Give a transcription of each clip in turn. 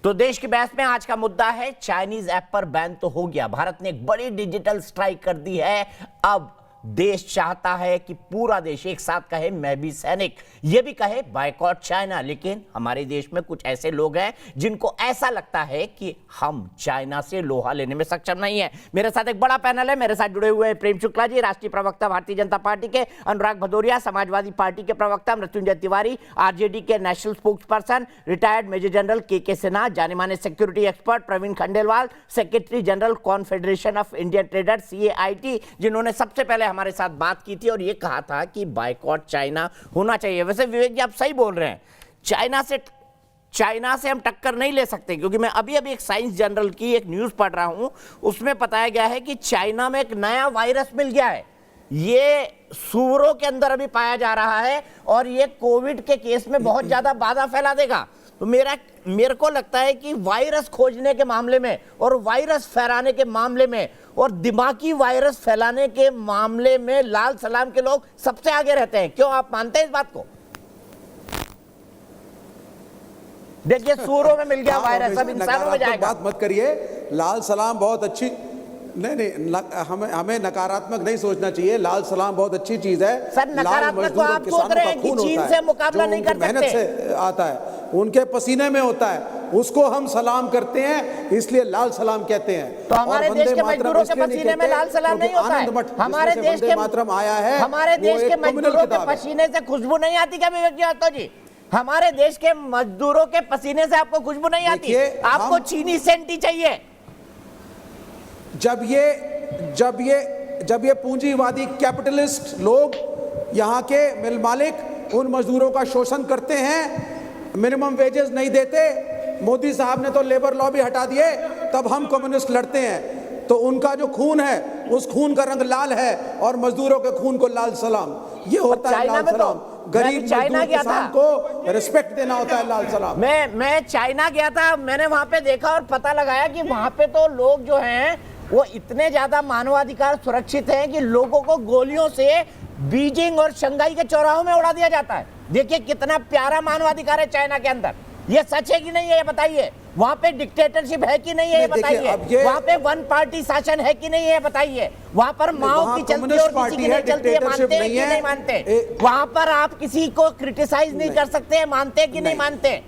तो देश की बहस में आज का मुद्दा है, चाइनीज ऐप पर बैन तो हो गया, भारत ने एक बड़ी डिजिटल स्ट्राइक कर दी है। अब देश चाहता है कि पूरा देश एक साथ कहे मैं भी सैनिक, यह भी कहे बायकॉट चाइना। लेकिन हमारे देश में कुछ ऐसे लोग हैं जिनको ऐसा लगता है कि हम चाइना से लोहा लेने में सक्षम नहीं है। मेरे साथ एक बड़ा पैनल है, मेरे साथ जुड़े हुए हैं प्रेम शुक्ला जी, राष्ट्रीय प्रवक्ता भारतीय जनता पार्टी के, अनुराग भदौरिया समाजवादी पार्टी के प्रवक्ता, मृत्युंजय तिवारी आरजेडी के national spokesperson, retired major general K Sinha, जाने माने security expert Praveen Khandelwal, secretary general confederation of Indian trader CAIT, जिन्होंने सबसे पहले हमारे साथ बात की थी और यह कहा था कि बायकॉट चाइना होना चाहिए। वैसे विवेक जी आप सही बोल रहे हैं, चाइना से हम टक्कर नहीं ले सकते, क्योंकि मैं अभी एक साइंस जर्नल की एक न्यूज पढ़ रहा हूं, उसमें बताया गया है कि चाइना में एक नया वायरस मिल गया है, ये सूअरों के अंदर अभी पाया जा रहा है और ये कोविड के केस में बहुत ज्यादा बाधा फैला देगा। तो मेरे को लगता है कि वायरस खोजने के मामले में और वायरस फैलाने के मामले में और दिमागी वायरस फैलाने के मामले में लाल सलाम के लोग सबसे आगे रहते हैं। क्यों, आप मानते हैं इस बात को? देखिए सूअरों में मिल गया वायरस, अब इंसानों में जाएगा। बात मत करिए, लाल सलाम बहुत अच्छी नहीं, हमें नकारात्मक नहीं सोचना चाहिए। लाल सलाम बहुत अच्छी चीज है सर, नकारात्मक तो आप सोच रहे हैं कि चीन से मुकाबला नहीं कर सकते, मेहनत से आता है, उनके पसीने में होता है, उसको हम सलाम करते हैं, इसलिए लाल सलाम कहते हैं। तो हमारे देश के मजदूरों के पसीने में लाल सलाम नहीं होता है? हमारे देश के मातरम आया है, हमारे देश के मजदूरों के पसीने से खुशबू नहीं आती क्या विवेक जी? हमारे देश के मजदूरों के पसीने से आपको खुशबू नहीं आती? आपको चीनी सेंटी चाहिए। जब ये पूंजीवादी कैपिटलिस्ट लोग यहाँ के मिल मालिक उन मजदूरों का शोषण करते हैं, मिनिमम वेजेस नहीं देते, मोदी साहब ने तो लेबर लॉ भी हटा दिए, तब हम कम्युनिस्ट लड़ते हैं। तो उनका जो खून है उस खून का रंग लाल है और मजदूरों के खून को लाल सलाम, ये होता है लाल सलाम। गरीब मजदूर किसान को रिस्पेक्ट देना होता है लाल सलाम। मैं चाइना गया था, मैंने वहां पे देखा और पता लगाया कि वहां पे तो लोग जो हैं वो इतने ज्यादा मानवाधिकार सुरक्षित हैं कि लोगों को गोलियों से बीजिंग और शंघाई के चौराहों में उड़ा दिया जाता है। देखिए कितना प्यारा मानवाधिकार है चाइना के अंदर। ये सच है कि नहीं है ये बताइए? वहां पे डिक्टेटरशिप है कि नहीं है ये बताइए? वहां पे वन पार्टी शासन है कि नहीं है बताइए? वहां पर माओ की चलती और किसी की नहीं चलती है, मानते हैं कि नहीं मानते? वहां पर आप किसी को क्रिटिसाइज नहीं कर सकते, मानते कि नहीं मानते?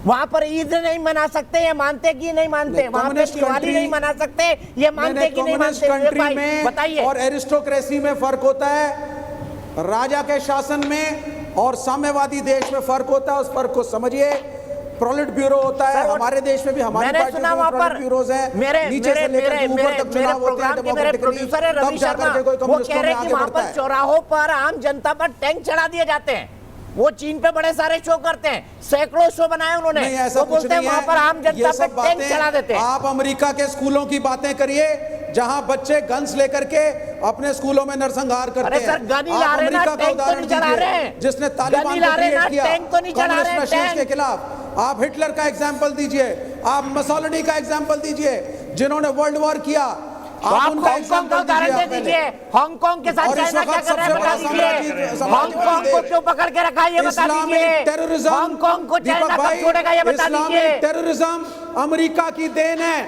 वहां पर ईद नहीं मना सकते, ये मानते कि नहीं मानते? वहां पे दिवाली नहीं मना सकते, ये मानते कि नहीं मानते? कंट्री में बताइए। और एरिस्टोक्रेसी में फर्क होता है, राजा के शासन में और साम्यवादी देश में फर्क होता है, उस फर्क को समझिए। प्रोलिट ब्यूरो होता है, हमारे देश में भी हमारी पार्टी में प्रोलिट ब्यूरोज हैं, नीचे से लेकर ऊपर तक चुनाव होते हैं डेमोक्रेटिकली, तब जाकर के कोई कम्युनिस्टों में आगे बढ़ता है। चौराहों पर आम जनता पर टैंक चढ़ा दिए जाते हैं। वो चीन पे बड़े सारे शो करते हैं, सैकड़ों शो बनाए उन्होंने, ऐसा कुछ नहीं है, वहां पर आम जनता पे टैंक चढ़ा देते हैं। आप अमेरिका के स्कूलों की बातें करिए जहां बच्चे गन्स लेकर के अपने स्कूलों में नरसंहार करते हैं। आप अमेरिका का उदाहरण दीजिए, जिसने तालिबान को क्रिएट किया कम्युनिस्ट मशीन्स के खिलाफ। आप हिटलर का एग्जाम्पल दीजिए, आप मसोलिनी का एग्जाम्पल दीजिए, जिन्होंने वर्ल्ड वॉर किया। आप हांगकांग का उदाहरण दे दीजिए, हांगकांग के साथ चाइना क्या कर रहा है बता दीजिए। हांगकांग को क्यों पकड़ के रखा है ये बता दीजिए। हांगकांग को चाइना कब छोड़ेगा ये बता दीजिए। टेररिज्म अमेरिका की देन है,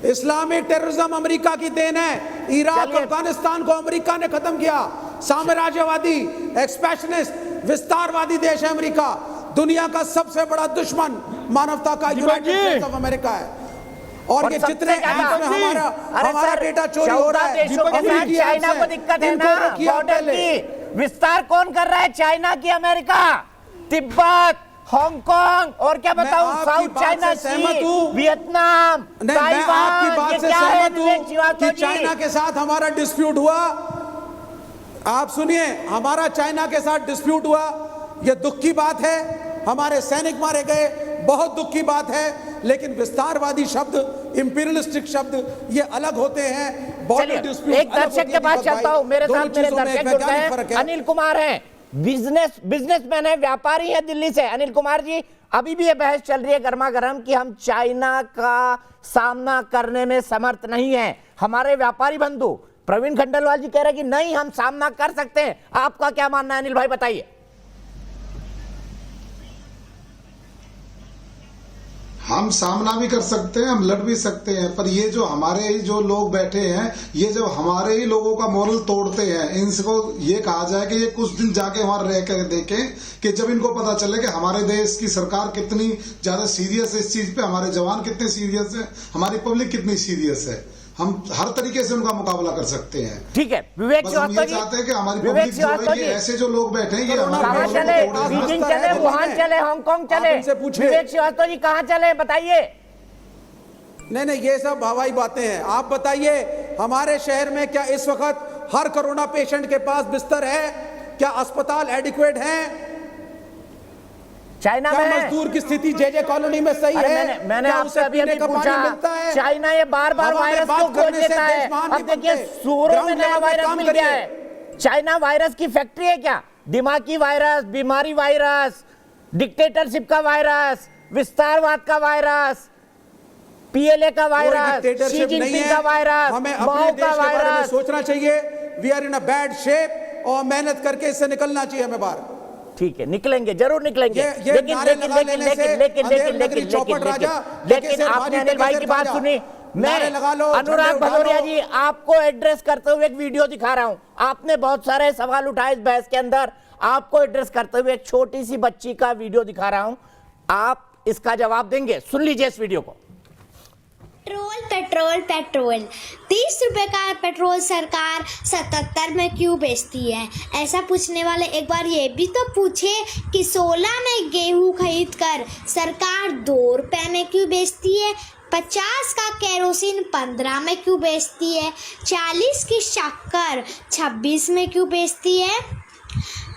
इस्लामिक टेररिज्म अमेरिका की देन है। इराक अफगानिस्तान को अमेरिका ने खत्म किया। साम्राज्यवादी एक्सपेंशनिस्ट विस्तारवादी देश है अमेरिका। दुनिया का सबसे बड़ा दुश्मन मानवता का यूनाइटेड स्टेट्स ऑफ अमेरिका है। और ये जितने ऐप्स में हमारा डेटा चोरी हो रहा है, चाइना को दिक्कत है ना बॉर्डर की। विस्तार कौन कर रहा है? चाइना की अमेरिका, तिब्बत, हांगकांग और क्या बताऊं, साउथ चाइना सी, वियतनाम, ताइवान। आपकी बात से सहमत हूं कि चाइना के साथ हमारा डिस्प्यूट हुआ। आप सुनिए, हमारा चाइना के साथ डिस्प्यूट हुआ, यह दुख की बात है। हमारे सैनिक मारे गए, बहुत दुख की बात है। लेकिन विस्तारवादी शब्द, इंपीरियलिस्टिक शब्द, ये अलग होते हैं। बॉर्डर डिस्प्यूट एक दर्शक के पास चलता हूं, मेरे साथ मेरे दर्शक जुड़ते हैं। अनिल कुमार हैं, बिजनेसमैन है, व्यापारी है दिल्ली से। अनिल कुमार जी, अभी भी ये बहस चल रही है गर्मा गर्म कि हम चाइना का सामना करने में समर्थ नहीं है। हमारे व्यापारी बंधु प्रवीण खंडेलवाल जी कह रहे हैं कि नहीं हम सामना कर सकते हैं। आपका क्या मानना है अनिल भाई, बताइए। हम सामना भी कर सकते हैं, हम लड़ भी सकते हैं, पर ये जो हमारे ही जो लोग बैठे हैं, ये जब हमारे ही लोगों का मोरल तोड़ते हैं, इनको ये कहा जाए कि ये कुछ दिन जाके वहां रह कर देखें कि जब इनको पता चले कि हमारे देश की सरकार कितनी ज्यादा सीरियस है इस चीज पे, हमारे जवान कितने सीरियस है, हमारी पब्लिक कितनी सीरियस है, हम हर तरीके से उनका मुकाबला कर सकते हैं। ठीक है, विवेक बस हम ये चाहते हैं कि हमारी पब्लिक जो है, ये ऐसे जो लोग बैठे हैं, ये कहाँ चले, बीजिंग चले, वुहान चले, हांगकांग चले, विवेक श्रीवास्तव जी कहाँ चले बताइए। नहीं, ये सब हवाई बातें हैं। आप बताइए, हमारे शहर में क्या इस वक्त हर कोरोना पेशेंट के पास बिस्तर है? क्या अस्पताल एडिक्वेट हैं? चाइना में मजदूर की स्थिति जे कॉलोनी में सही है? मैंने आपसे अभी पूछा, चाइना ये बार-बार वायरस को खोज लेता है। अब देखिए सूरों में नया वायरस मिल गया है। चाइना वायरस की फैक्ट्री है क्या? दिमागी वायरस, बीमारी वायरस, डिक्टेटरशिप का वायरस, विस्तारवाद का वायरस, पीएलए का वायरस, शी जिनपिंग का वायरस, हमें अपने देश के बारे में सोचना चाहिए। We are in a bad shape और मेहनत करके इससे निकलना चाहिए हमें बाहर। ठीक है, निकलेंगे, जरूर निकलेंगे। लेकिन आपने अनिल भाई की बात सुनी। मैं अनुराग भदौरिया जी आपको एड्रेस करते हुए एक वीडियो दिखा रहा हूं। आपने बहुत सारे सवाल उठाए इस बहस के अंदर, आपको एड्रेस करते हुए एक छोटी सी बच्ची का वीडियो दिखा रहा हूं, आप इसका जवाब देंगे। सुन लीजिए इस वीडियो को। पेट्रोल पेट्रोल पेट्रोल 30 रुपए का पेट्रोल सरकार 77 में क्यों बेचती है? ऐसा पूछने वाले एक बार ये भी तो पूछे कि 16 में गेहूं खरीद कर सरकार 2 रुपए में क्यों बेचती है? 50 का केरोसिन 15 में क्यों बेचती है? 40 की शक्कर 26 में क्यों बेचती है?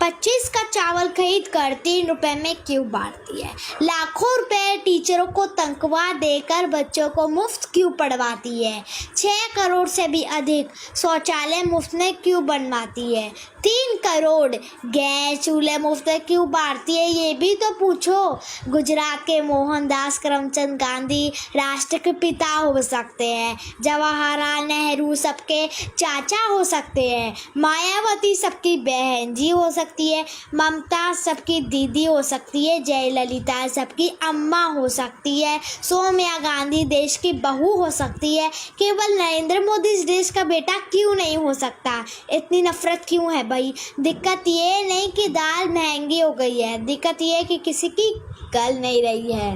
25 का चावल खरीद कर 3 रुपए में क्यों बांटती है? लाखों रुपए टीचरों को तनख्वाह देकर बच्चों को मुफ्त क्यों पढ़वाती है? 6 करोड़ से भी अधिक शौचालय मुफ्त में क्यों बनवाती है? 3 करोड़ गैस चूल्हे मुफ्त में क्यों बांटती है? ये भी तो पूछो। गुजरात के मोहनदास करमचंद गांधी राष्ट्र के पिता हो सकते हैं, जवाहरलाल नेहरू सबके चाचा हो सकते हैं, मायावती सबकी बहन जी हो सकती है, ममता सबकी दीदी हो सकती है, जयललिता सबकी अम्मा हो सकती है, सोनिया गांधी देश की बहू हो सकती है, केवल नरेंद्र मोदी इस देश का बेटा क्यों नहीं हो सकता? इतनी नफरत क्यों है भाई? दिक्कत ये नहीं कि दाल महंगी हो गई है, दिक्कत ये है कि किसी की गल नहीं रही है।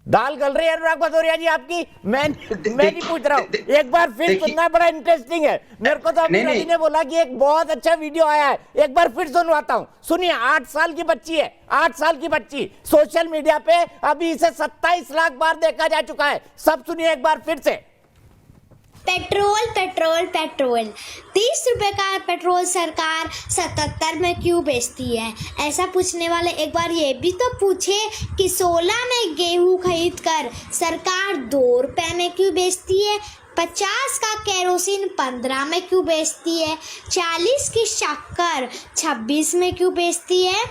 दाल गल रही है अनुराग भदौरिया जी आपकी? मैं नहीं पूछ रहा हूँ, एक बार फिर सुनना बड़ा इंटरेस्टिंग है। मेरे को तो अभी रवि ने बोला कि एक बहुत अच्छा वीडियो आया है, एक बार फिर सुनवाता हूँ। सुनिए, 8 साल की बच्ची है, 8 साल की बच्ची, सोशल मीडिया पे अभी इसे 27 लाख बार देखा जा चुका है। सब सुनिए एक बार फिर से। पेट्रोल पेट्रोल पेट्रोल 30 रुपए का पेट्रोल सरकार 77 में क्यों बेचती है? ऐसा पूछने वाले एक बार ये भी तो पूछे कि 16 में गेहूं खरीद कर सरकार 2 रुपए में क्यों बेचती है? 50 का केरोसिन 15 में क्यों बेचती है? 40 की शक्कर 26 में क्यों बेचती है?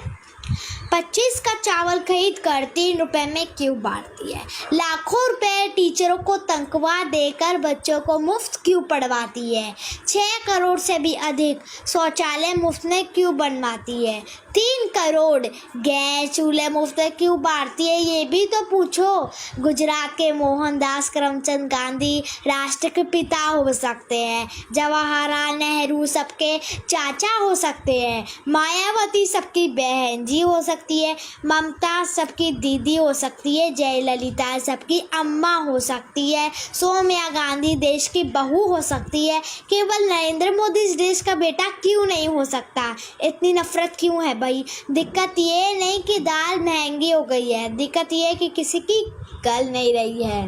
25 का चावल खरीद कर 3 रुपए में क्यों बांटती है? लाखों रुपए टीचरों को तनख्वाह देकर बच्चों को मुफ्त क्यों पढ़वाती है? 6 करोड़ से भी अधिक शौचालय मुफ्त में क्यों बनवाती है? 3 करोड़ गैस चूल्हे मुफ्त में क्यों बांटती है? ये भी तो पूछो। गुजरात के मोहनदास करमचंद गांधी राष्ट्र के पिता हो सकते हैं, जवाहरलाल नेहरू सबके चाचा हो सकते हैं, मायावती सबकी बहन जी हो सकती है, ममता सबकी दीदी हो सकती है, जयललिता सबकी अम्मा हो सकती है, सोनिया गांधी देश की बहू हो सकती है, केवल नरेंद्र मोदी इस देश का बेटा क्यों नहीं हो सकता? इतनी नफरत क्यों है भाई? दिक्कत ये नहीं कि दाल महंगी हो गई है, दिक्कत ये है कि किसी की गल नहीं रही है।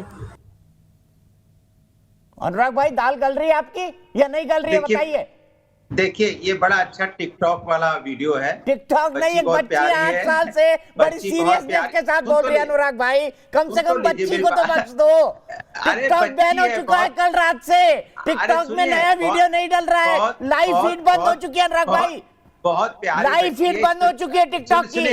अनुराग भाई, दाल गल रही है आपकी या नहीं गल रही है बताइए। देखिए, ये बड़ा अच्छा टिकटॉक वाला वीडियो है। टिकटॉक नहीं, एक बच्ची 8 साल से बड़ी सीरियसनेस के साथ बोल रही है। अनुराग भाई, कम से कम बच्ची को तो बख्श दो। टिकटॉक बैन हो चुका है कल रात से, टिकटॉक में नया वीडियो नहीं डल रहा है, लाइव फीड बंद हो चुकी है। अनुराग भाई, बहुत प्यारी लाइव फीड बंद हो चुकी है टिकटॉक की।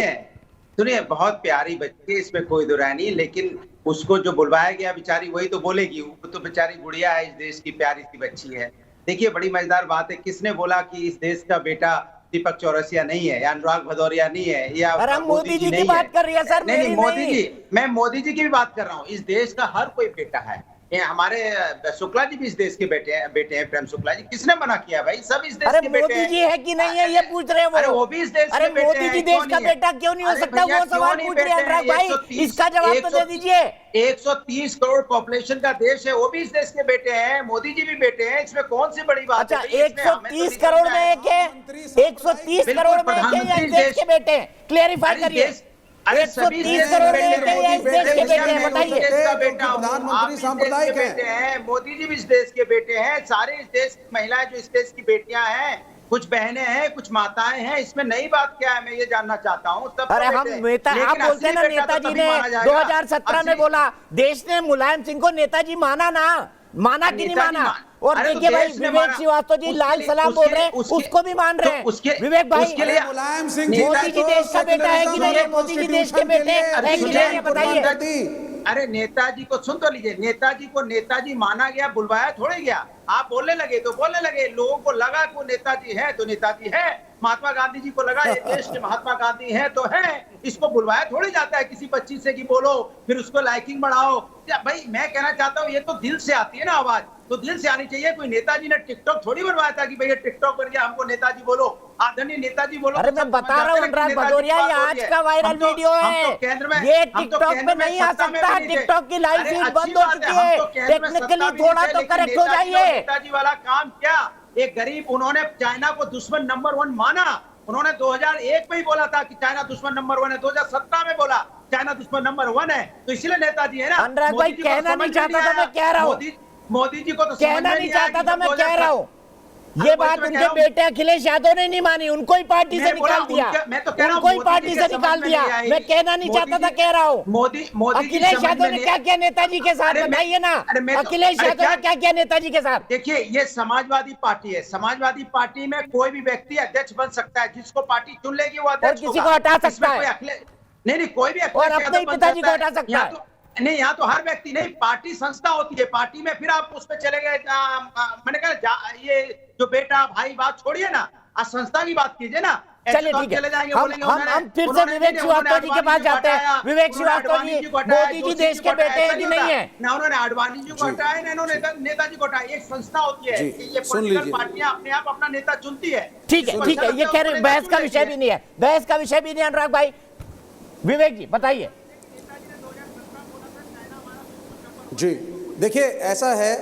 सुनिए, बहुत प्यारी बच्ची है, इसमें कोई दो राय नहीं, लेकिन उसको जो बुलवाया गया बेचारी वही तो बोलेगी। वो तो बेचारी गुड़िया है, इस देश की प्यारी सी बच्ची है। देखिए, बड़ी मजेदार बात है। किसने बोला कि इस देश का बेटा दीपक चौरसिया नहीं है, या अनुराग भदौरिया नहीं है, या अरे हम मोदी जी की नहीं बात है। कर रही है सर, नहीं मेरी मोदी नहीं। जी, मैं मोदी जी की भी बात कर रहा हूँ। इस देश का हर कोई बेटा है। ये हमारे शुक्ला जी भी इस देश के बेटे हैं, प्रेम शुक्ला जी। किसने मना किया भाई? सब इस देश अरे के बेटे मोदी हैं। जी है कि नहीं है ये पूछ रहे हैं अरे वो। वो भी इस देश अरे के बेटे मोदी हैं, जी क्यों देश का नहीं है? बेटा क्यों नहीं हो अरे सकता, भैया, वो क्यों सवाल नहीं पूछ रहे हैं बेटे अनुराग भाई, 130 इसका जवाब तो दे दीजिए। 130 करोड़ पॉपुलेशन का देश है, वो भी इस देश के बेटे हैं, मोदी जी भी बेटे हैं। इसमें कौन सी बड़ी बात अच्छा है भाई? इसमें हमें तो 130 नहीं करोड़ समझ में आया। एक है, 130 बिल्कुल, करोड़ में एक है या प्रधानमंत्री इस देश के बेटे हैं? क्लेरिफाई अरे करिए। देश- अरे सभी 130 देश करोड़ के में एक है या इस बेटे देश के हैं। बेटे हैं? मैं बताइए। इस देश का बेटा क्योंकि हूँ, प्रधानमंत्री आप इस देश के सांप्रदायिक हैं। बेटे हैं, मोदी जी भी इस देश के बेटे हैं, सारे इस देश की महिलाएं जो इस देश की बेटियां हैं, कुछ बहनें हैं, कुछ माताएं हैं। इसमें नई बात क्या है, मैं ये जानना चाहता हूँ। सब अरे तो हम बेटे हैं। नेता, आप लेकिन बोलते हैं ना असली बेटा तो नेताजी तभी ने माना जाएगा। 2017 में असली- बोला, देश ने मुलायम सिंह को नेताजी माना ना, माना कि नहीं नेताजी माना? और अरे तो देखिए भाई देश ने विवेक माना। श्रीवास्तव जी उसके लाल लिए- सलाम बोल रहे हैं, उसके- उसको भी मान रहे हैं। तो उसके- विवेक भाई उसके लिए- मुलायम सिंह मोदी जी देश का बेटा है कि नहीं है? मोदी जी देश के बेटे हैं कि नहीं है? बताइए। अरे नेताजी को सुन तो लीजिए, नेताजी को नेताजी माना गया, बुलवाया थोड़े गया। आप बोलने लगे तो बोलने लगे, लोगों को लगा कि वो नेताजी है तो नेताजी है। महात्मा गांधी जी को लगा ये देश के महात्मा गांधी है तो है। इसको बुलवाया थोड़ी जाता है किसी बच्ची से कि बोलो, फिर उसको लाइकिंग बढ़ाओ। क्या भाई, मैं कहना चाहता हूँ ये तो दिल से आती है ना आवाज, तो दिल से आनी चाहिए। कोई नेताजी ने टिकटॉक थोड़ी बनवाया था कि भैया टिकटॉक बन गया, हमको नेताजी बोलो, आदरणीय नेताजी बोलो। अरे तो मैं सब बता समझ रहा हूँ जाते हैं कि अनुराग नेताजी की भदौरिया, बात ये हो आज रही है। का वायरल हम तो- वीडियो हम है, तो केंद्र में- ये हम तो टिकटॉक केंद्र पे में नहीं आ सत्ता में सकता। भी नहीं थे। टिकटॉक की लाइव अरे फीड अच्छी बंद हो बात चुकी हम है, तो केंद्र में सत्ता टेक्निकली भी थोड़ा नहीं थे, तो लेकिन करेक्ट हो नेताजी ने जाइए। नेताजी वाला काम किया। एक गरीब, उन्होंने चाइना को दुश्मन नंबर 1 माना। उन्होंने 2001 में ही बोला था कि चाइना दुश्मन नंबर 1 है, 2017 में बोला चाइना दुश्मन नंबर 1 है। तो इसीलिए नेताजी है ना। अनुराग भाई, मोदी जी को कहना समझ नहीं में चाहता था, आया। मैं कह रहा हूँ। मोदी जी को तो समझ कहना में नहीं आया चाहता कि था, जब मैं कह रहा हूँ। ये वही बात तो मैं उनके कह रहा हूँ। बेटे अखिलेश यादव ने नहीं मानी, उनको ही पार्टी से मैं बोला, निकाल दिया, मैं तो कह रहा हूँ, उनको ही मोदी पार्टी जी से के समझ निकाल में दिया। नहीं आई। मैं कहना नहीं चाहता था, कह रहा हूँ। मोदी जी अखिलेश समझ यादव में ने नहीं- क्या किया नेताजी के साथ, अरे मैं- बताइए ना। अरे मैं तो- अखिलेश अरे यादव ने क्या किया नेताजी के साथ? देखिए, ये समाजवादी पार्टी है। समाजवादी पार्टी में कोई भी व्यक्ति अध्यक्ष बन सकता है, जिसको पार्टी चुन लेगी वो अध्यक्ष किसी होगा। को हटा सकता इसमें है। कोई नहीं, कोई भी और अखिलेश अपने यादव ही बन पिताजी सकता को हटा सकता यहाँ है। तो नहीं, यहाँ तो हर व्यक्ति नहीं, पार्टी संस्था होती है। पार्टी में फिर आप उस पे चले गए। मैंने कहा ये जो बेटा भाई बात छोड़िए ना, आज संस्था की बात कीजिए ना। चलिए ठीक है, हम फिर से विवेक श्रीवास्तव जी के पास जाते हैं। विवेक श्रीवास्तव जी, मोदी जी देश के बेटे हैं कि नहीं है? ना उन्होंने आडवाणी जी को हटाया, ना उन्होंने नेताजी को हटाया। एक संस्था होती है जी, कि ये सुन पॉलिटिकल लीजिए। पार्टियां अपने आप अपना नेता चुनती है। ठीक है, ठीक है, ये कह रहे बहस का विषय भी नहीं है, बहस का विषय भी नहीं है अनुराग भाई। विवेक जी बताइए। जी देखिए, ऐसा है,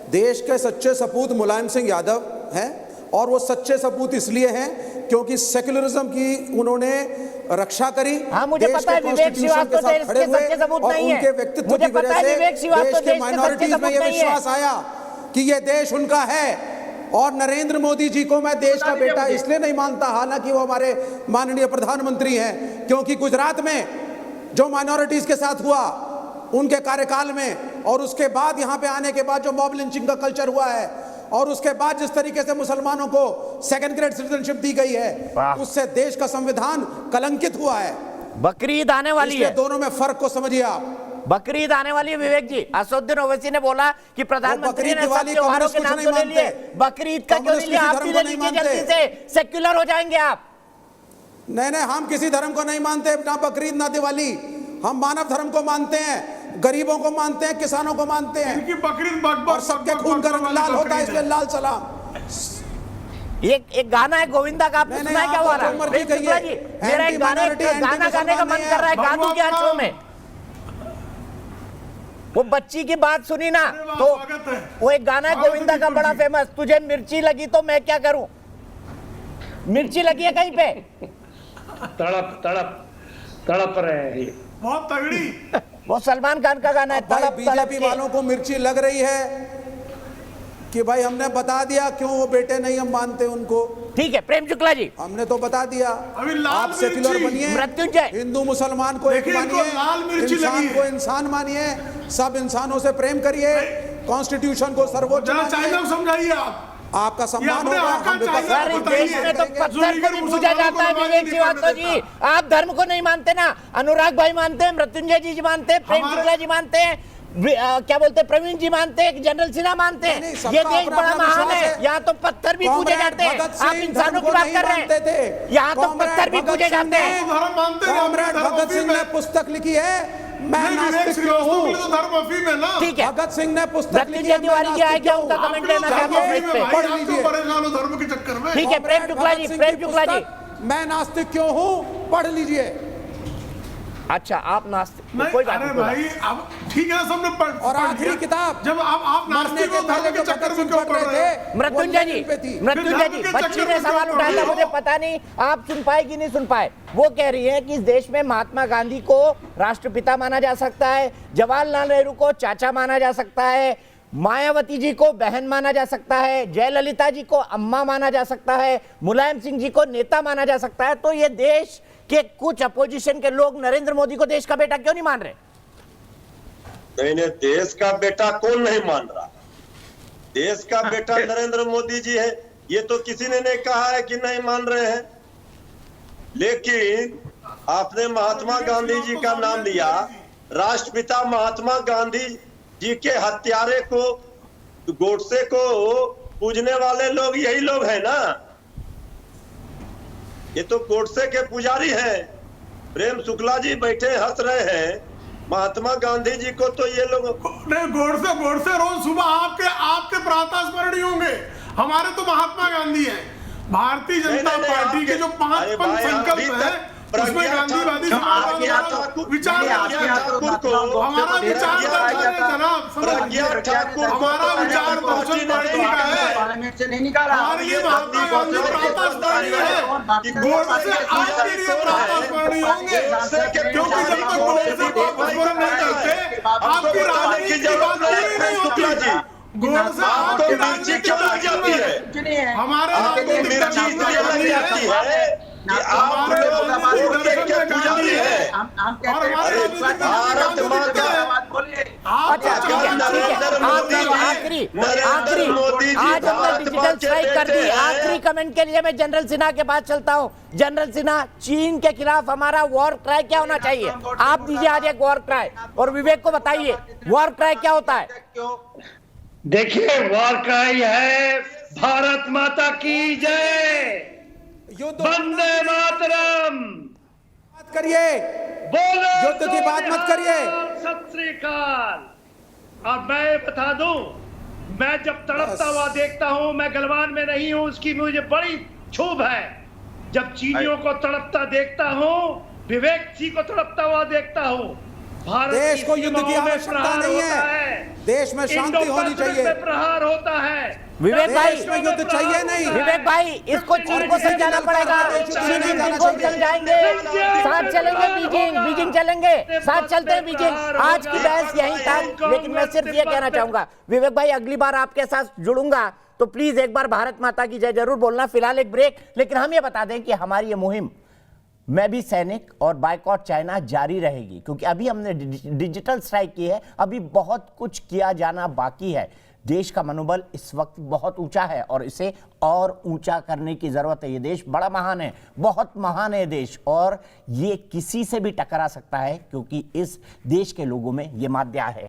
देश के सच्चे सपूत मुलायम सिंह यादव हैं, और वो सच्चे सपूत इसलिए हैं क्योंकि सेक्युलरिज्म की उन्होंने रक्षा करी। हाँ, मुझे देश पता है के विवेक कॉन्स्टिट्यूशन श्रीवास्तव के साथ देश खड़े के हुए, सच्चे सबूत और नहीं है। उनके व्यक्तित्व मुझे की पता वजह है से विवेक श्रीवास्तव देश के देश के माइनॉरिटीज सच्चे में ये सबूत नहीं है। विश्वास आया कि ये देश उनका है। और नरेंद्र मोदी जी को मैं देश का बेटा इसलिए नहीं मानता, हालांकि वो हमारे माननीय प्रधानमंत्री हैं, क्योंकि गुजरात में जो माइनॉरिटीज के साथ हुआ उनके कार्यकाल में, और उसके बाद यहाँ पे आने के बाद जो मॉब लिंचिंग का कल्चर हुआ है, और उसके बाद जिस तरीके से मुसलमानों को सेकंड ग्रेड सिटीजनशिप दी गई है, उससे देश का संविधान कलंकित हुआ है। बकरीद आने वाली इसलिए है, दोनों में फर्क को समझिए आप। बकरीद आने वाली है विवेक जी। असदुद्दीन ओवैसी ने बोला कि प्रधानमंत्री ने सब त्योहारों के नाम तो ले लिए, बकरीद का क्यों नहीं लिया? आप भी ले लीजिए जल्दी से, सेक्युलर हो जाएंगे आप। नहीं, हम किसी धर्म को नहीं मानते, ना बकरीद ना दिवाली। हम मानव धर्म को मानते हैं, गरीबों को मानते हैं, किसानों को मानते हैं, इनकी बकरीद और सबके खून का रंग लाल होता है, इसलिए लाल सलाम। एक गाना है गोविंदा का, आपने सुना है क्या? वाला मेरा एक गाना गाने का मन कर रहा है, गा दूं क्या शो में? वो बच्ची की बात सुनी ना, तो वो एक गाना है गोविंदा का बड़ा फेमस, तुझे मिर्ची लगी तो मैं क्या करूं। मिर्ची लगी है कहीं पे? तड़प तड़प तड़प रहे हैं। बहुत तगड़ी। वो सलमान खान का गाना है, भाई तड़प तड़प बीजेपी के। वालों को मिर्ची लग रही है कि भाई हमने बता दिया क्यों वो बेटे नहीं हम मानते उनको। ठीक है प्रेम शुक्ला जी, हमने तो बता दिया। अभी लाल आप सेक्युलर मिर्ची, बनिए, मृत्युंजय हिंदू मुसलमान को एक देखिए, इनको मानिए, लाल मिर्ची इंसान लगी को है। इंसान मानिए, सब इंसानों से प्रेम करिए, कॉन्स्टिट्यूशन को सर्वोच्च जरा मानिए, चाइना को समझाइए आप। आपका सम्मान अपने होगा। हक का हम विपक्ष चाइना यार, को इस बताइए। देश में तो करेंगे। पत्थर को भी पूजा जाता है विवेक श्रीवास्तव जी। आप धर्म को नहीं मानते ना, अनुराग भाई मानते हैं, मृत्युंजय जी मानते हैं, प्रेम हमारे- शुक्ला जी मानते हैं, क्या बोलते हैं, प्रवीण जी मानते हैं, जनरल सिन्हा मानते नहीं, हैं सबका ये देश अपना बड़ा अपना महान विश्वास है। है। यहाँ तो पत्थर भी पूजे जाते हैं, आप इंसानों की बात कर रहे हैं, यहाँ तो पत्थर भी पूजे जाते हैं। धर्म मानते हैं, कॉमरेड भगत सिंह ने पुस्तक लिखी है, मैं नहीं, विवेक नास्तिक क्यों श्रीवास्तव के लिए हूँ। तो धर्म अफीम है ना। ठीक है, भगत सिंह ने पुस्तक लिखी मृत्युंजय है, तिवारी जी आए, क्या उनका कमेंट लेना धर्म चाहते हैं अफीम इस है पे? भाई, पढ़ आप लीजिए। क्यों परेशान हो धर्म के चक्कर में? ठीक है, प्रेम शुक्ला जी, भगत सिंह प्रेम की शुक्ला जी। पुस्तक, मैं नास्तिक क्यों हूँ, पढ़ लीजिए। अच्छा, आप नास्तिक, नहीं, कोई बात अरे नहीं, भाई अब ठीक है ना, सबने और आखिरी किताब जब आप मरने नास्तिक के हो पहले धर्म जो के चक्कर भगत में सिंह क्यों पढ़ पड़ रहे रहे थे, हो? मृत्युंजय वो जी, लेनिन पे थी। मृत्युंजय जी, फिर बच्ची धर्म ने के सवाल चक्कर उठाया था, में मुझे पता नहीं आप सुन पाए कि नहीं सुन पाए। वो कह रही है कि इस देश में महात्मा गांधी को राष्ट्रपिता माना जा सकता है, जवाहरलाल नेहरू को चाचा माना जा सकता है, मायावती जी को बहन माना जा सकता है, जयललिता जी को अम्मा माना जा सकता है, मुलायम सिंह जी को नेता माना जा सकता है। तो ये देश के कुछ अपोजिशन के लोग नरेंद्र मोदी को देश का बेटा क्यों नहीं मान रहे? नहीं, देश का बेटा कौन नहीं मान रहा? देश का बेटा नरेंद्र मोदी जी है, ये तो किसी ने नहीं कहा है कि नहीं मान रहे हैं। लेकिन आपने महात्मा गांधी जी का नाम लिया, राष्ट्रपिता महात्मा गांधी जी के हत्यारे को, गोडसे को पूजने वाले लोग यही लोग हैं ना। ये तो गोडसे के पुजारी हैं। प्रेम शुक्ला जी बैठे हंस रहे हैं, महात्मा गांधी जी को तो ये लोग नहीं, गोडसे रोज सुबह आपके प्रातः स्मरणीय होंगे। हमारे तो महात्मा गांधी हैं। भारतीय जनता नहीं, पार्टी के जो 5 अरे भाई, संकल्प अभी है तक उसमें गांधीवादी विचार हमारा विचार जनाब, प्रज्ञा ठाकुर हमारा विचार दर्शन पार्टी का है। पार्लियामेंट से नहीं निकाला। और ये महात्मा गांधी प्रातः स्मरणीय है। गोडसे आपके लिए प्रातः स्मरणीय होंगे, क्योंकि जब तक गोडसे को अपस्मरण नहीं करते आपकी राजनीति की बात पूरी नहीं होती। गोडसे आपकी राजनीति लग जाती है, हमारे मिर्ची इसलिए लग जाती है कि आप लोग वोट के पुजारी हैं। हम कहते हैं भारत माता, अच्छा, ठीक है, आखिरी मोदी जी आज हमने भारत डिजिटल माँ के स्ट्राइक कर दी। बेटे हैं। आखिरी कमेंट के लिए मैं जनरल सिन्हा के पास चलता हूं। जनरल सिन्हा, चीन के खिलाफ हमारा वॉर क्राई क्या होना चाहिए? आप दीजिए आज एक वॉर क्राई, और विवेक को बताइए वॉर क्राई क्या होता है। देखिए, वॉर क्राई है भारत माता की जय, वंदे मातरम, बात करिए, बोलो युद्ध की बात मत करिए। सत श्री अकाल। और मैं बता दूं, मैं जब तड़पता हुआ देखता हूं, मैं गलवान में नहीं हूं, उसकी मुझे बड़ी क्षोभ है। जब चीनियों को तड़पता देखता हूं, विवेक जी को तड़पता हुआ देखता हूं, भारत देश को की युद्ध की सीमाओं में आवश्यकता प्रहार नहीं होता है, देश में शांति होनी इंडो-पैसिफिक चाहिए। में प्रहार होता है। विवेक भाई, देश में युद्ध चाहिए नहीं। विवेक भाई, इसको चीन को समझाना पड़ेगा। चीन बिल्कुल समझाएंगे, साथ चलेंगे, बीजिंग चलेंगे, साथ चलते हैं बीजिंग। आज की बहस यही था, लेकिन मैं सिर्फ ये कहना चाहूंगा विवेक भाई, अगली बार आपके साथ जुड़ूंगा तो प्लीज एक बार भारत माता की जय जरूर बोलना। फिलहाल एक ब्रेक, लेकिन हम ये बता दें कि हमारी ये मुहिम मैं भी सैनिक और बायकॉट चाइना जारी रहेगी, क्योंकि अभी हमने डिजिटल स्ट्राइक की है, अभी बहुत कुछ किया जाना बाकी है। देश का मनोबल इस वक्त बहुत ऊंचा है और इसे और ऊंचा करने की जरूरत है। ये देश बड़ा महान है, बहुत महान है देश, और ये किसी से भी टकरा सकता है, क्योंकि इस देश के लोगों में ये माध्या है।